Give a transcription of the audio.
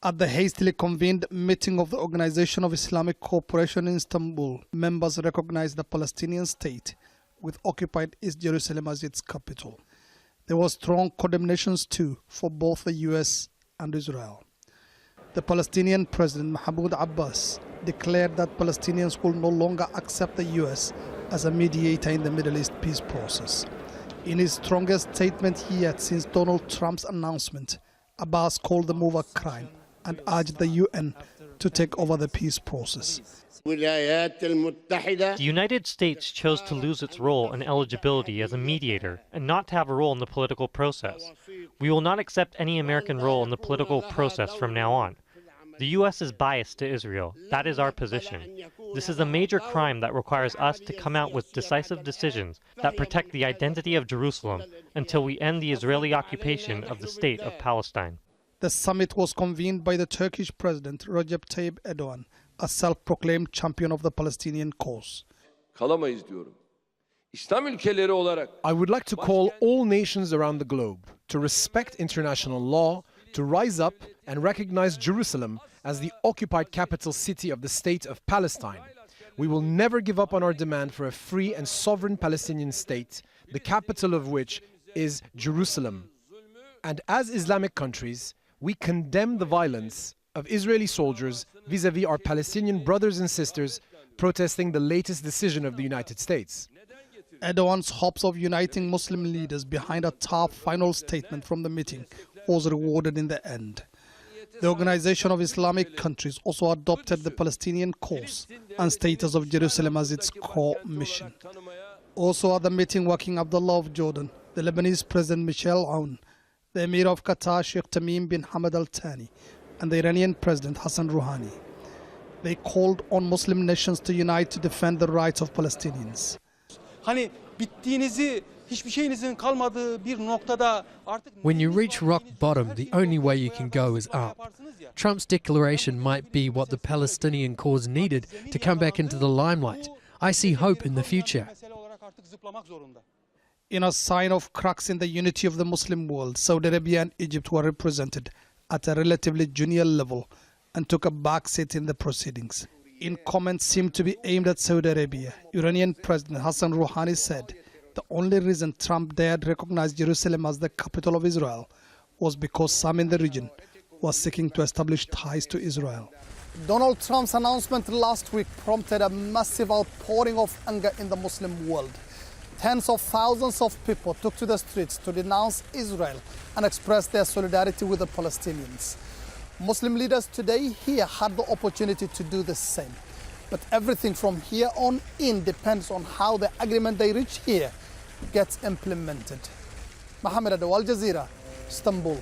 At the hastily convened meeting of the Organisation of Islamic Cooperation in Istanbul, members recognized the Palestinian state with occupied East Jerusalem as its capital. There were strong condemnations too for both the US and Israel. The Palestinian President Mahmoud Abbas declared that Palestinians will no longer accept the US as a mediator in the Middle East peace process. In his strongest statement yet since Donald Trump's announcement, Abbas called the move a crime and urged the UN to take over the peace process. The United States chose to lose its role and eligibility as a mediator and not to have a role in the political process. We will not accept any American role in the political process from now on. The U.S. is biased to Israel. That is our position. This is a major crime that requires us to come out with decisive decisions that protect the identity of Jerusalem until we end the Israeli occupation of the state of Palestine. The summit was convened by the Turkish President Recep Tayyip Erdogan, a self-proclaimed champion of the Palestinian cause. I would like to call all nations around the globe to respect international law, to rise up and recognize Jerusalem as the occupied capital city of the state of Palestine. We will never give up on our demand for a free and sovereign Palestinian state, the capital of which is Jerusalem. And as Islamic countries, we condemn the violence of Israeli soldiers vis-à-vis our Palestinian brothers and sisters protesting the latest decision of the United States. Erdogan's hopes of uniting Muslim leaders behind a tough final statement from the meeting was rewarded in the end. The Organisation of Islamic Countries also adopted the Palestinian cause and status of Jerusalem as its core mission. Also at the meeting were King Abdullah of Jordan, the Lebanese President Michel Aoun, the Emir of Qatar Sheikh Tamim bin Hamad Al Thani, and the Iranian President Hassan Rouhani. They called on Muslim nations to unite to defend the rights of Palestinians. When you reach rock bottom, the only way you can go is up. Trump's declaration might be what the Palestinian cause needed to come back into the limelight. I see hope in the future. In a sign of cracks in the unity of the Muslim world, Saudi Arabia and Egypt were represented at a relatively junior level and took a back seat in the proceedings. In comments seemed to be aimed at Saudi Arabia, Iranian President Hassan Rouhani said the only reason Trump dared recognize Jerusalem as the capital of Israel was because some in the region were seeking to establish ties to Israel. Donald Trump's announcement last week prompted a massive outpouring of anger in the Muslim world. Tens of thousands of people took to the streets to denounce Israel and express their solidarity with the Palestinians. Muslim leaders today here had the opportunity to do the same. But everything from here on in depends on how the agreement they reach here gets implemented. Mohammed Ado, Al Jazeera, Istanbul.